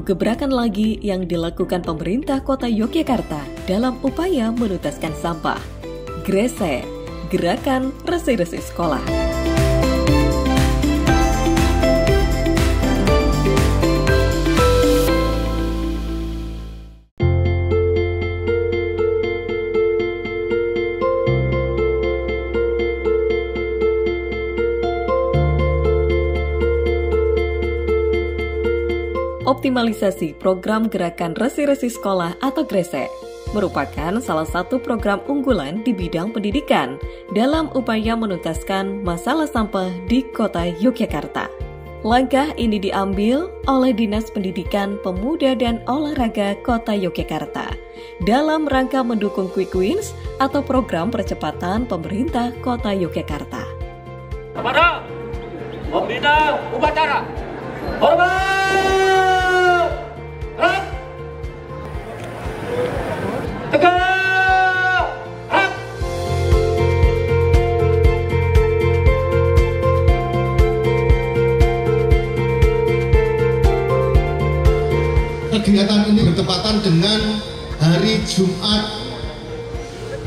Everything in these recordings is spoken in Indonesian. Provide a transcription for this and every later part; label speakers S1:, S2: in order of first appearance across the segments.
S1: gebrakan lagi yang dilakukan pemerintah Kota Yogyakarta dalam upaya menuntaskan sampah. Gresek, Gerakan Resi-Resi Sekolah. Optimalisasi program Gerakan Resi-Resi Sekolah atau Gresek merupakan salah satu program unggulan di bidang pendidikan dalam upaya menuntaskan masalah sampah di Kota Yogyakarta. Langkah ini diambil oleh Dinas Pendidikan Pemuda dan Olahraga Kota Yogyakarta dalam rangka mendukung Quick Wins atau program percepatan pemerintah Kota Yogyakarta.
S2: Kepada pembina upacara, hormat!
S3: Kegiatan ini bertepatan dengan hari Jumat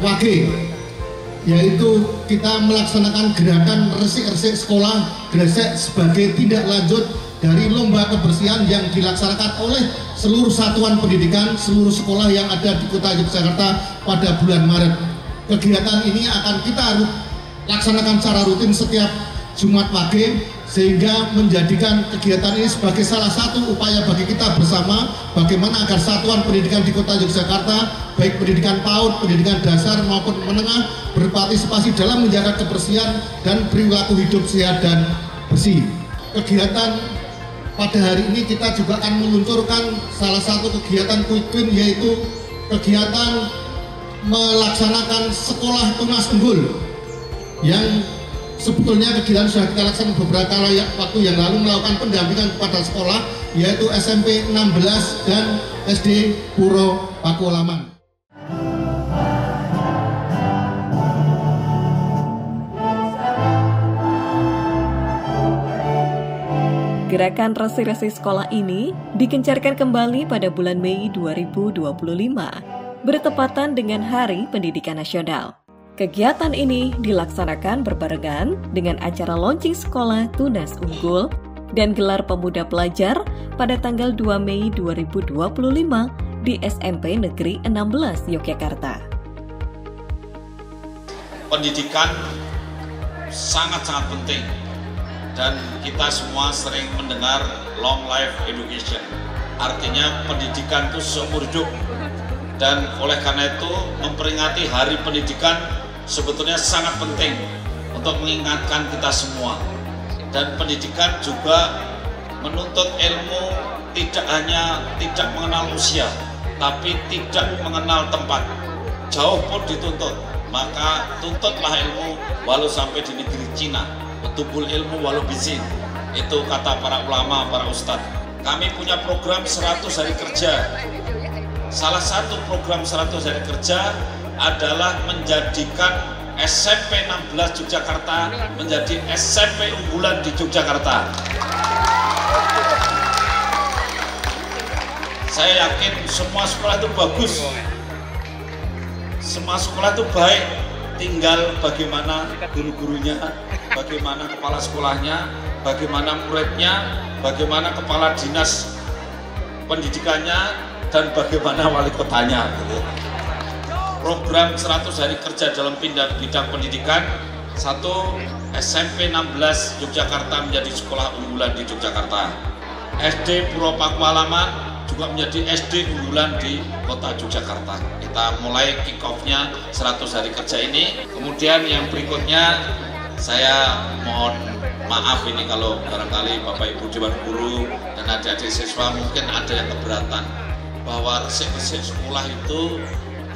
S3: Wage, yaitu kita melaksanakan gerakan Resi-Resi Sekolah Gresek sebagai tindak lanjut dari lomba kebersihan yang dilaksanakan oleh seluruh satuan pendidikan, seluruh sekolah yang ada di Kota Yogyakarta pada bulan Maret. Kegiatan ini akan kita laksanakan secara rutin setiap Jumat Wage, sehingga menjadikan kegiatan ini sebagai salah satu upaya bagi kita bersama bagaimana agar satuan pendidikan di Kota Yogyakarta, baik pendidikan PAUD, pendidikan dasar maupun menengah, berpartisipasi dalam menjaga kebersihan dan perilaku hidup sehat dan bersih. Kegiatan pada hari ini kita juga akan meluncurkan salah satu kegiatan Quick Win, yaitu kegiatan melaksanakan sekolah tunas unggul yang sebetulnya kegiatan sudah kita laksanakan beberapa waktu yang lalu, melakukan pendampingan kepada sekolah yaitu SMP 16 dan SD Puro Pakualaman.
S1: Gerakan Resi-Resi Sekolah ini digencarkan kembali pada bulan Mei 2025, bertepatan dengan Hari Pendidikan Nasional. Kegiatan ini dilaksanakan berbarengan dengan acara launching sekolah tunas unggul dan gelar pemuda pelajar pada tanggal 2 Mei 2025 di SMP Negeri 16 Yogyakarta.
S4: Pendidikan sangat-sangat penting dan kita semua sering mendengar long life education. Artinya pendidikan itu seumur hidup, dan oleh karena itu memperingati Hari Pendidikan sebetulnya sangat penting untuk mengingatkan kita semua. Dan pendidikan juga menuntut ilmu tidak hanya tidak mengenal usia, tapi tidak mengenal tempat. Jauh pun dituntut, maka tuntutlah ilmu walau sampai di negeri Cina. Betubul ilmu walau bisin, itu kata para ulama, para ustadz. Kami punya program 100 hari kerja. Salah satu program 100 hari kerja adalah menjadikan SMP 16 Yogyakarta menjadi SMP unggulan di Yogyakarta. Saya yakin semua sekolah itu bagus, semua sekolah itu baik, tinggal bagaimana guru-gurunya, bagaimana kepala sekolahnya, bagaimana muridnya, bagaimana kepala dinas pendidikannya, dan bagaimana wali kotanya. Program 100 hari kerja dalam bidang pendidikan, 1. SMP 16 Yogyakarta menjadi sekolah unggulan di Yogyakarta. SD Puro Pakualaman juga menjadi SD unggulan di Kota Yogyakarta. Kita mulai kick off-nya 100 hari kerja ini. Kemudian yang berikutnya, saya mohon maaf ini kalau barangkali Bapak Ibu Dewan Guru dan adik-adik siswa mungkin ada yang keberatan bahwa resik-resik sekolah itu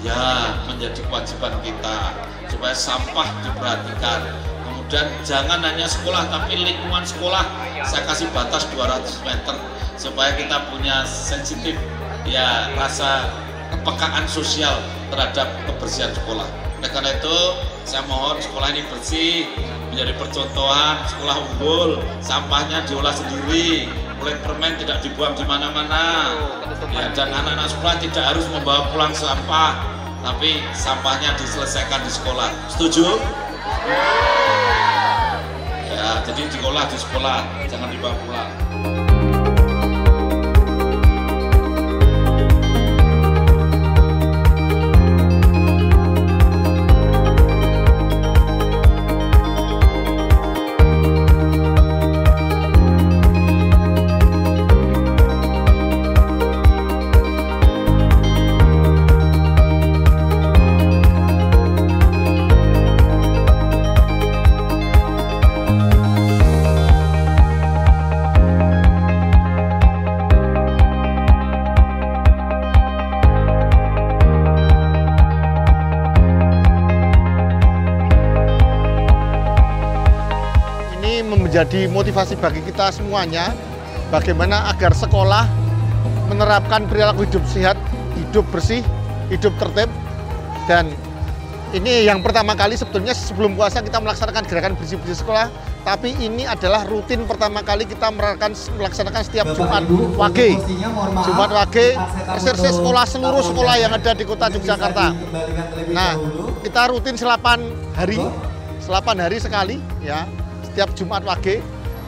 S4: ya menjadi kewajiban kita supaya sampah diperhatikan. Kemudian jangan hanya sekolah tapi lingkungan sekolah saya kasih batas 200 meter supaya kita punya sensitif ya rasa kepekaan sosial terhadap kebersihan sekolah. Oleh karena itu saya mohon sekolah ini bersih, menjadi percontohan sekolah unggul, sampahnya diolah sendiri, kulit permen tidak dibuang di mana-mana. Ya, dan anak-anak sekolah tidak harus membawa pulang sampah, tapi sampahnya diselesaikan di sekolah. Setuju? Ya, jadi diolah di sekolah, jangan dibawa pulang.
S3: Menjadi motivasi bagi kita semuanya, bagaimana agar sekolah menerapkan perilaku hidup sehat, hidup bersih, hidup tertib. Dan ini yang pertama kali sebetulnya sebelum puasa kita melaksanakan gerakan bersih-bersih sekolah, tapi ini adalah rutin pertama kali kita melaksanakan setiap Jumat Wage. Jumat Wage, resirsi sekolah, seluruh sekolah yang ada di kota Yogyakarta. Nah, kita rutin 8 hari sekali ya, setiap Jumat Wage,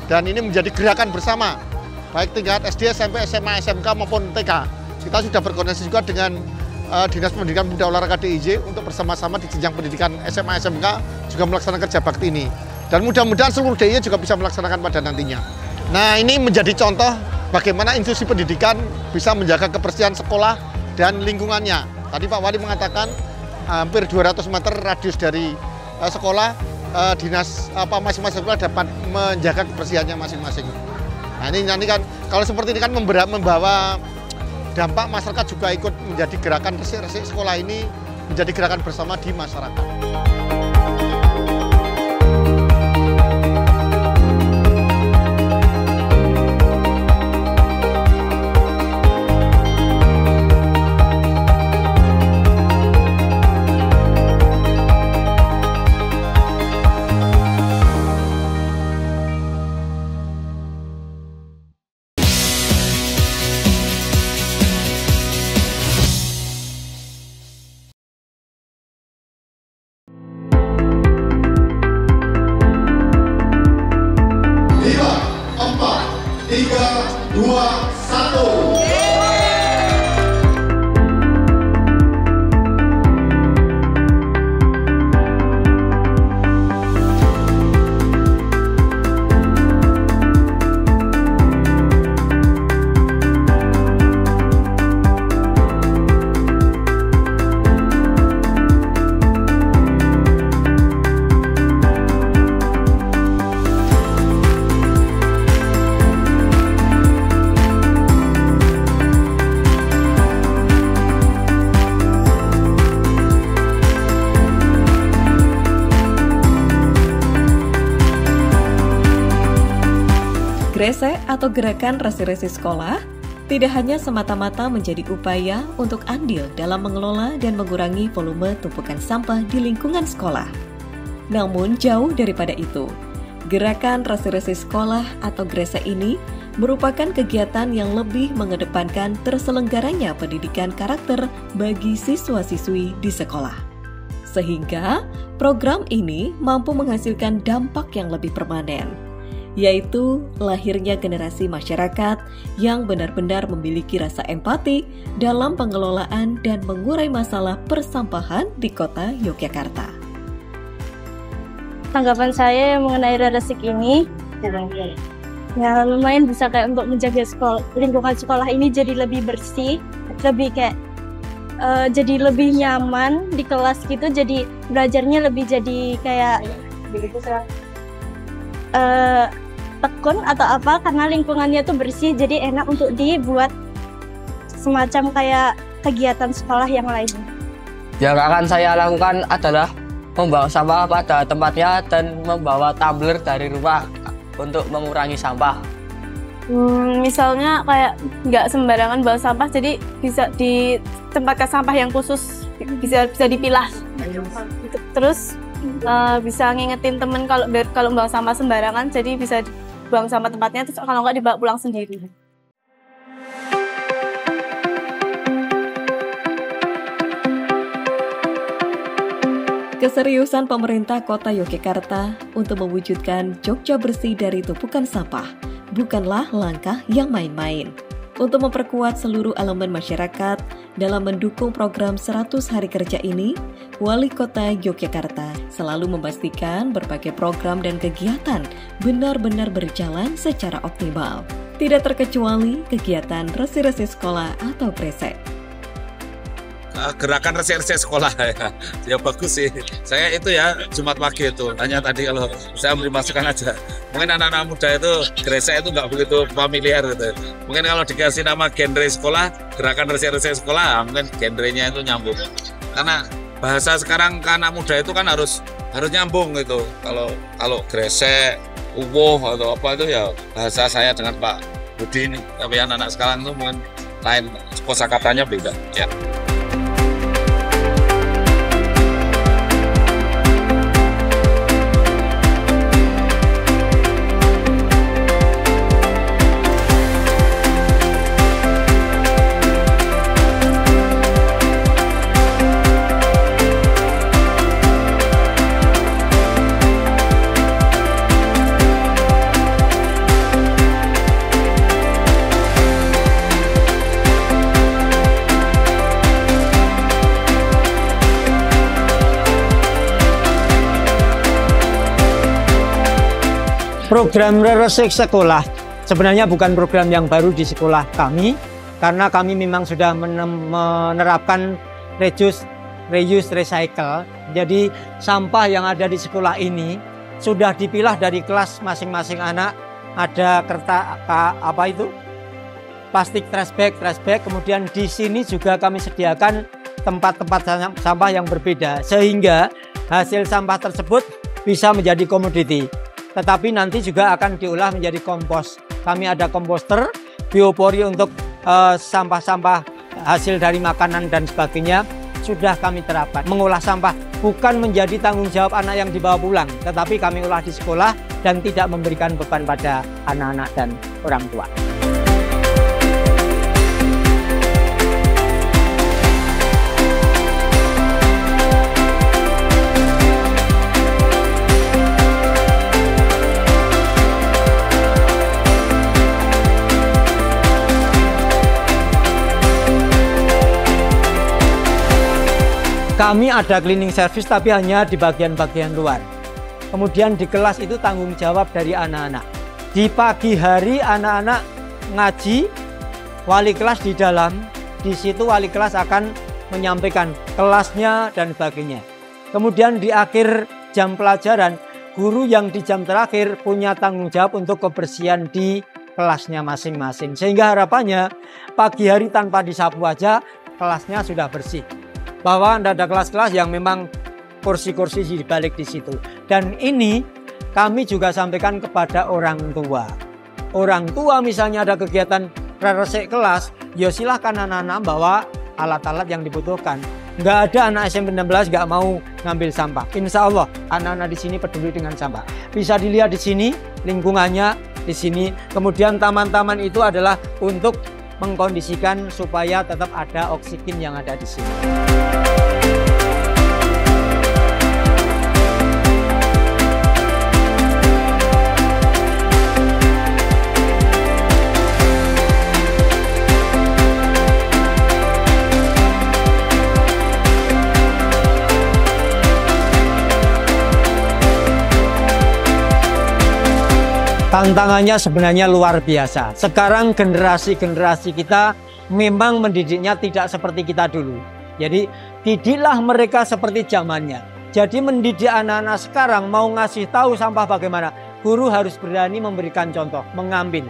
S3: dan ini menjadi gerakan bersama baik tingkat SD, SMP, SMA, SMK maupun TK. Kita sudah berkoordinasi juga dengan Dinas Pendidikan Pemuda Olahraga DIY untuk bersama-sama di jenjang pendidikan SMA, SMK juga melaksanakan kerja bakti ini, dan mudah-mudahan seluruh DIY juga bisa melaksanakan pada nantinya. Nah, ini menjadi contoh bagaimana institusi pendidikan bisa menjaga kebersihan sekolah dan lingkungannya. Tadi Pak Wali mengatakan hampir 200 meter radius dari sekolah, dinas masing-masing sekolah dapat menjaga kebersihannya masing-masing. Nah, ini nanti kan kalau seperti ini kan membawa dampak, masyarakat juga ikut menjadi gerakan resik-resik sekolah ini menjadi gerakan bersama di masyarakat.
S1: Gresek atau gerakan resi-resi sekolah tidak hanya semata-mata menjadi upaya untuk andil dalam mengelola dan mengurangi volume tumpukan sampah di lingkungan sekolah. Namun jauh daripada itu, gerakan resi-resi sekolah atau Gresek ini merupakan kegiatan yang lebih mengedepankan terselenggaranya pendidikan karakter bagi siswa-siswi di sekolah. Sehingga program ini mampu menghasilkan dampak yang lebih permanen, yaitu lahirnya generasi masyarakat yang benar-benar memiliki rasa empati dalam pengelolaan dan mengurai masalah persampahan di kota Yogyakarta.
S5: Tanggapan saya mengenai resik ini, ya lumayan bisa kayak untuk menjaga lingkungan sekolah ini jadi lebih bersih, lebih kayak jadi lebih nyaman di kelas gitu, jadi belajarnya lebih jadi kayak tekun atau apa, karena lingkungannya tuh bersih, jadi enak untuk dibuat semacam kayak kegiatan sekolah yang lainnya.
S6: Yang akan saya lakukan adalah membawa sampah pada tempatnya dan membawa tumbler dari rumah untuk mengurangi sampah.
S5: Misalnya kayak nggak sembarangan bawa sampah, jadi bisa ditempatkan sampah yang khusus, bisa dipilah. Terus bisa ngingetin temen kalau bawa sampah sembarangan, jadi bisa buang sampah tempatnya, terus kalau nggak dibawa pulang sendiri.
S1: Keseriusan pemerintah Kota Yogyakarta untuk mewujudkan Jogja bersih dari tumpukan sampah bukanlah langkah yang main-main. Untuk memperkuat seluruh elemen masyarakat dalam mendukung program 100 hari kerja ini, Wali Kota Yogyakarta selalu memastikan berbagai program dan kegiatan benar-benar berjalan secara optimal. Tidak terkecuali kegiatan resi-resi sekolah atau gresek.
S4: Gerakan resi-resi sekolah ya bagus sih. Saya itu ya Jumat pagi itu hanya tadi kalau saya beri masukan aja. Mungkin anak-anak muda itu gresek itu nggak begitu familiar gitu. Mungkin kalau dikasih nama genre sekolah, gerakan resi-resi sekolah, mungkin genrenya itu nyambung. Karena bahasa sekarang ke anak muda itu kan harus nyambung gitu. Kalau gresek, uwoh atau apa itu ya bahasa saya dengan Pak Budi ini. Tapi anak-anak sekarang itu mungkin lain, kosakatanya beda. Ya.
S7: Program resik sekolah sebenarnya bukan program yang baru di sekolah kami, karena kami memang sudah menerapkan reuse, recycle. Jadi sampah yang ada di sekolah ini sudah dipilah dari kelas masing-masing anak. Ada plastik trash bag. Kemudian di sini juga kami sediakan tempat-tempat sampah yang berbeda, sehingga hasil sampah tersebut bisa menjadi komoditi. Tetapi nanti juga akan diolah menjadi kompos. Kami ada komposter, biopori untuk sampah-sampah hasil dari makanan dan sebagainya sudah kami terapkan. Mengolah sampah bukan menjadi tanggung jawab anak yang dibawa pulang, tetapi kami olah di sekolah dan tidak memberikan beban pada anak-anak dan orang tua. Kami ada cleaning service tapi hanya di bagian-bagian luar. Kemudian di kelas itu tanggung jawab dari anak-anak. Di pagi hari anak-anak ngaji, wali kelas di dalam, di situ wali kelas akan menyampaikan kelasnya dan sebagainya. Kemudian di akhir jam pelajaran, guru yang di jam terakhir punya tanggung jawab untuk kebersihan di kelasnya masing-masing. Sehingga harapannya pagi hari tanpa disapu aja kelasnya sudah bersih. Bahwa ada kelas-kelas yang memang kursi-kursi di balik di situ. Dan ini kami juga sampaikan kepada orang tua. Orang tua misalnya ada kegiatan resik kelas, ya silahkan anak-anak bawa alat-alat yang dibutuhkan. Nggak ada anak SMP 16 nggak mau ngambil sampah. Insya Allah anak-anak di sini peduli dengan sampah. Bisa dilihat di sini lingkungannya di sini. Kemudian taman-taman itu adalah untuk mengkondisikan supaya tetap ada oksigen yang ada di sini. Tantangannya sebenarnya luar biasa. Sekarang generasi kita memang mendidiknya tidak seperti kita dulu. Jadi didiklah mereka seperti zamannya. Jadi mendidik anak-anak sekarang mau ngasih tahu sampah bagaimana. Guru harus berani memberikan contoh, mengambil.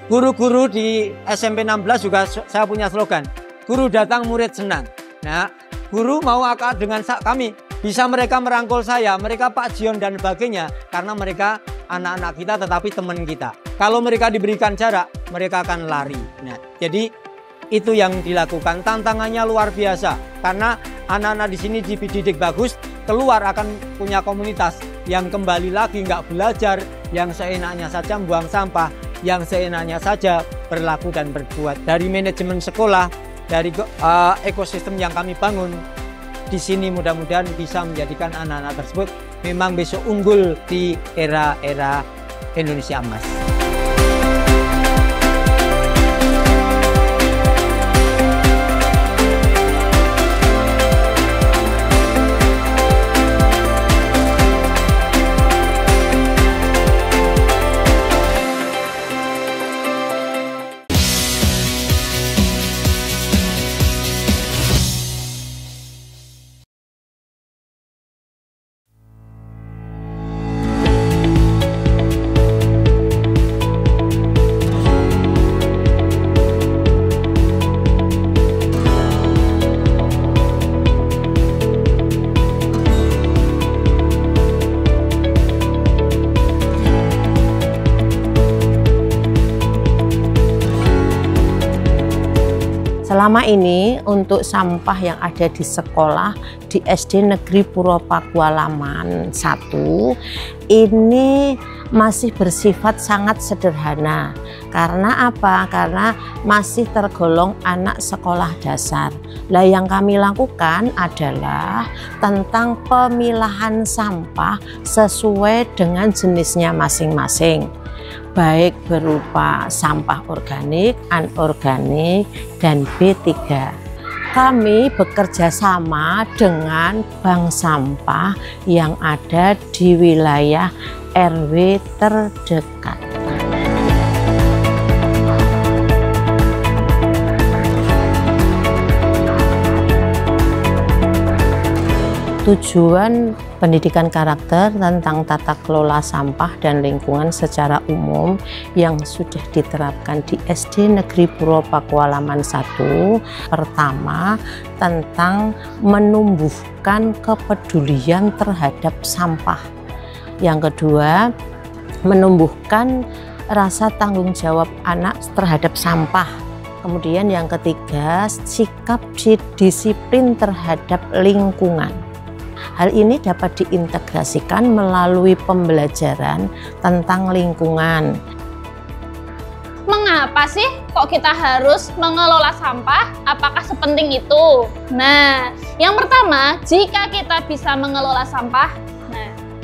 S7: Guru-guru di SMP 16 juga saya punya slogan. Guru datang murid senang. Nah, guru mau akad dengan kami. Bisa mereka merangkul saya, mereka Pak Jion dan sebagainya. Karena mereka anak-anak kita tetapi teman kita. Kalau mereka diberikan jarak, mereka akan lari. Nah, jadi itu yang dilakukan. Tantangannya luar biasa karena anak-anak di sini dididik bagus, keluar akan punya komunitas. yang kembali lagi nggak belajar, yang seenaknya saja buang sampah, yang seenaknya saja berlaku dan berbuat. Dari manajemen sekolah, dari ekosistem yang kami bangun di sini, mudah-mudahan bisa menjadikan anak-anak tersebut memang besok unggul di era-era Indonesia Emas.
S8: Selama ini untuk sampah yang ada di sekolah di SD Negeri Puro Pakualaman 1 ini masih bersifat sangat sederhana. Karena apa? Karena masih tergolong anak sekolah dasar. Lah yang kami lakukan adalah tentang pemilahan sampah sesuai dengan jenisnya masing-masing, baik berupa sampah organik, anorganik, dan B3. Kami bekerja sama dengan bank sampah yang ada di wilayah RW terdekat. Tujuan pendidikan karakter tentang tata kelola sampah dan lingkungan secara umum yang sudah diterapkan di SD Negeri Puro Pakualaman 1. Pertama, tentang menumbuhkan kepedulian terhadap sampah. Yang kedua, menumbuhkan rasa tanggung jawab anak terhadap sampah. Kemudian yang ketiga, sikap disiplin terhadap lingkungan. Hal ini dapat diintegrasikan melalui pembelajaran tentang lingkungan.
S5: Mengapa sih kok kita harus mengelola sampah? Apakah sepenting itu? Nah, yang pertama, jika kita bisa mengelola sampah,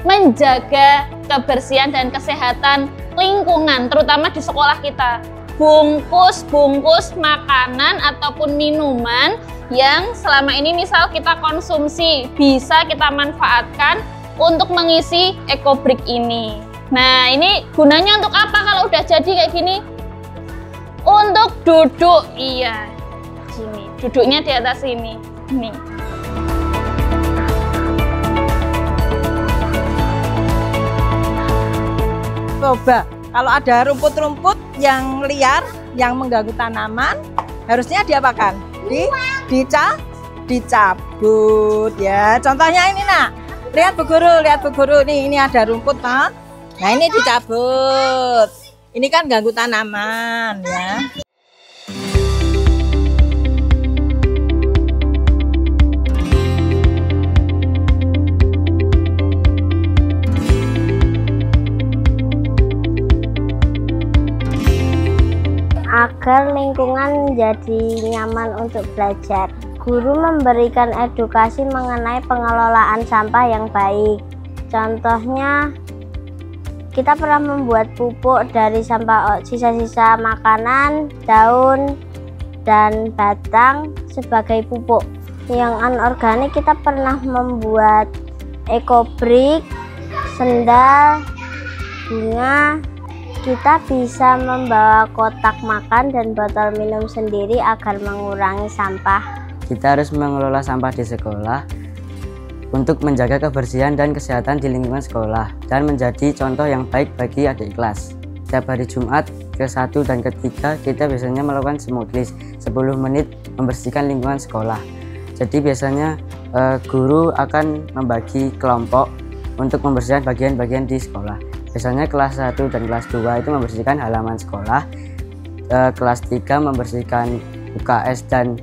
S5: menjaga kebersihan dan kesehatan lingkungan, terutama di sekolah kita. Bungkus-bungkus makanan ataupun minuman yang selama ini misal kita konsumsi bisa kita manfaatkan untuk mengisi ekobrik ini. Nah, ini gunanya untuk apa kalau udah jadi kayak gini? Untuk duduk, iya. Gini, duduknya di atas ini. Nih.
S9: Coba kalau ada rumput-rumput yang liar yang mengganggu tanaman, harusnya diapakan? Dicabut ya. Contohnya ini nak, lihat Bu Guru, nih ini ada rumput kan? Nah ini dicabut. Ini kan ganggu tanaman ya.
S10: Agar lingkungan menjadi nyaman untuk belajar, guru memberikan edukasi mengenai pengelolaan sampah yang baik. Contohnya, kita pernah membuat pupuk dari sampah sisa-sisa makanan, daun, dan batang sebagai pupuk. Yang anorganik kita pernah membuat ekobrik, sendal, bunga. Kita bisa membawa kotak makan dan botol minum sendiri agar mengurangi sampah.
S6: Kita harus mengelola sampah di sekolah untuk menjaga kebersihan dan kesehatan di lingkungan sekolah dan menjadi contoh yang baik bagi adik kelas. Setiap hari Jumat ke-1 dan ke-3 kita biasanya melakukan smooth list 10 menit membersihkan lingkungan sekolah. Jadi biasanya guru akan membagi kelompok untuk membersihkan bagian-bagian di sekolah. Biasanya kelas 1 dan kelas 2 itu membersihkan halaman sekolah, kelas 3 membersihkan UKS dan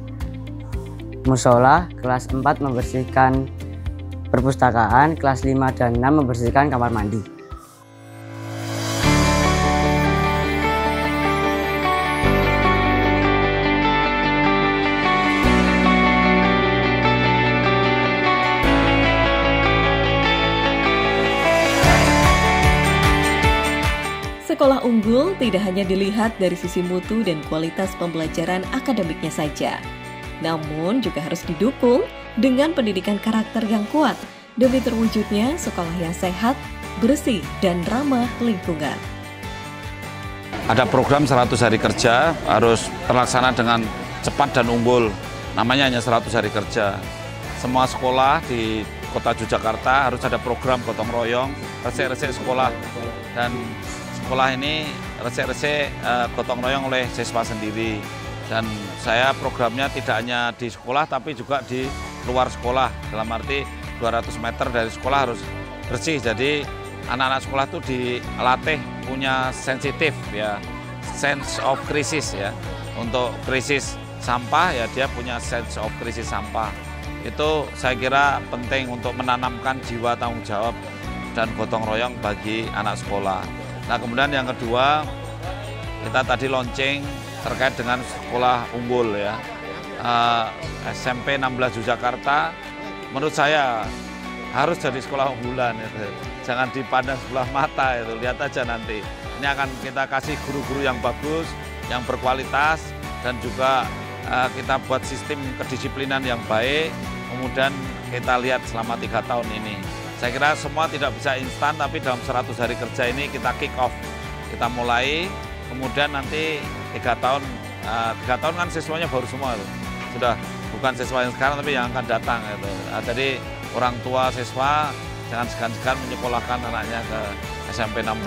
S6: musola, kelas 4 membersihkan perpustakaan, kelas 5 dan 6 membersihkan kamar mandi.
S1: Sekolah unggul tidak hanya dilihat dari sisi mutu dan kualitas pembelajaran akademiknya saja, namun juga harus didukung dengan pendidikan karakter yang kuat demi terwujudnya sekolah yang sehat, bersih, dan ramah lingkungan.
S4: Ada program 100 hari kerja harus terlaksana dengan cepat dan unggul. Namanya hanya 100 hari kerja. Semua sekolah di Kota Yogyakarta harus ada program gotong royong, resik-resik sekolah. Dan sekolah ini resik-resik gotong royong oleh siswa sendiri. Dan saya programnya tidak hanya di sekolah tapi juga di luar sekolah. Dalam arti 200 meter dari sekolah harus bersih. Jadi anak-anak sekolah itu dilatih punya sensitif ya, sense of crisis ya. Untuk krisis sampah ya dia punya sense of krisis sampah. Itu saya kira penting untuk menanamkan jiwa tanggung jawab dan gotong royong bagi anak sekolah. Nah kemudian yang kedua, kita tadi launching terkait dengan sekolah unggul ya. SMP 16 Yogyakarta menurut saya harus jadi sekolah unggulan itu. Jangan dipandang sebelah mata itu, lihat aja nanti. Ini akan kita kasih guru-guru yang bagus, yang berkualitas, dan juga kita buat sistem kedisiplinan yang baik, kemudian kita lihat selama 3 tahun ini. Saya kira semua tidak bisa instan, tapi dalam 100 hari kerja ini kita kick off. Kita mulai, kemudian nanti 3 tahun kan siswanya baru semua. Sudah bukan siswa yang sekarang, tapi yang akan datang. Gitu. Jadi orang tua siswa jangan segan-segan menyekolahkan anaknya ke SMP 16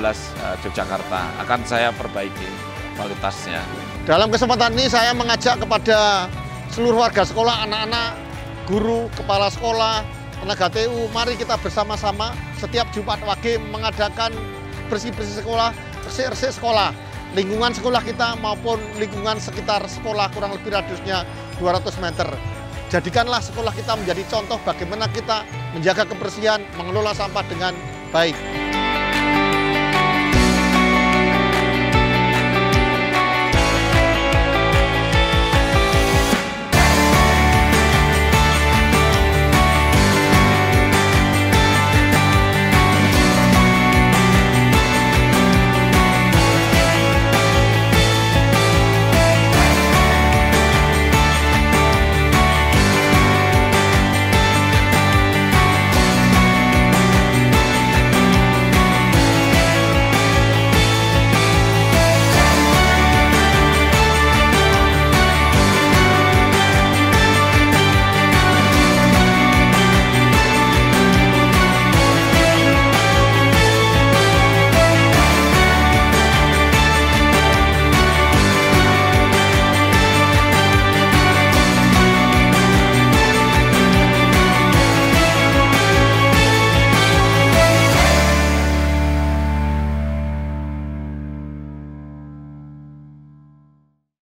S4: Yogyakarta. Akan saya perbaiki kualitasnya.
S3: Dalam kesempatan ini saya mengajak kepada seluruh warga sekolah, anak-anak, guru, kepala sekolah, tenaga TU, mari kita bersama-sama setiap Jumat Wage mengadakan bersih-bersih sekolah, resik-resik sekolah, lingkungan sekolah kita maupun lingkungan sekitar sekolah kurang lebih radiusnya 200 meter. Jadikanlah sekolah kita menjadi contoh bagaimana kita menjaga kebersihan, mengelola sampah dengan baik.